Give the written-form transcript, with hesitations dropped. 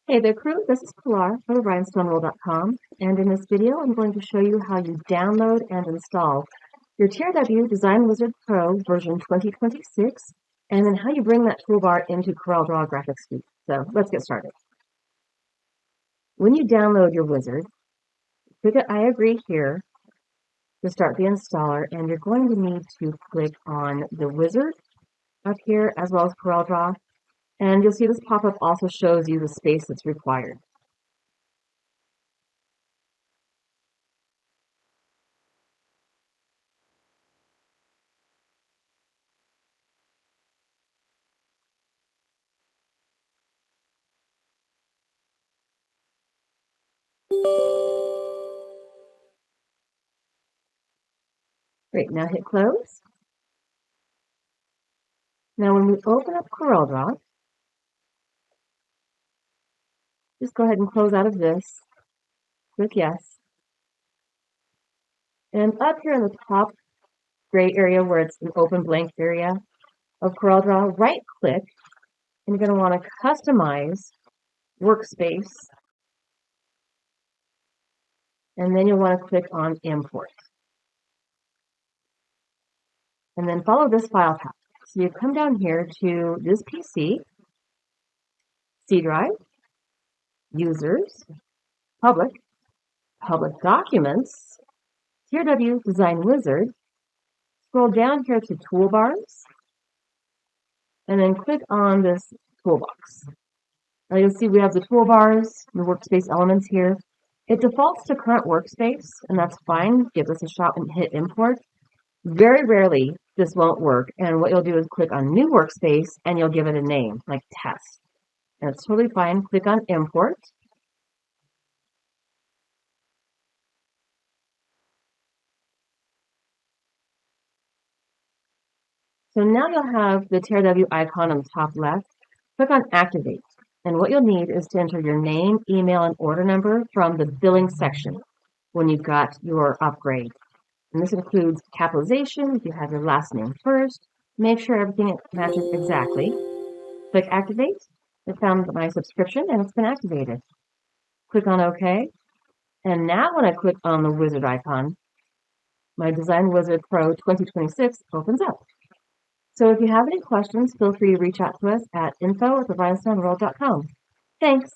Hey there, crew. This is Pilar from rhinestoneroll.com, and in this video, I'm going to show you how you download and install your TRW Design Wizard Pro version 2026, and then how you bring that toolbar into CorelDraw Graphics Suite. So let's get started. When you download your wizard, click at I agree here to start the installer, and you're going to need to click on the wizard up here as well as CorelDraw. And you'll see this pop-up also shows you the space that's required. Great, now hit close. Now when we open up CorelDraw, just go ahead and close out of this. Click yes. And up here in the top gray area where it's an open blank area of CorelDraw, right click, and you're going to want to customize Workspace. And then you'll want to click on import. And then follow this file path. So you come down here to this PC, C drive, users, public documents, TRW Design Wizard, scroll down here to Toolbars, and then click on this toolbox. Now you'll see we have the toolbars, the Workspace Elements here. It defaults to current workspace, and that's fine. Give this a shot and hit import. Very rarely this won't work, and what you'll do is click on New Workspace, and you'll give it a name, like Test. And it's totally fine. Click on Import. So now you'll have the TRW icon on the top left. Click on Activate. And what you'll need is to enter your name, email, and order number from the billing section when you've got your upgrade. And this includes capitalization. If you have your last name first, make sure everything matches exactly. Click Activate. It found my subscription and it's been activated. Click on OK. And now when I click on the wizard icon, my Design Wizard Pro 2026 opens up. So if you have any questions, feel free to reach out to us at info@rhinestoneroll.com. Thanks.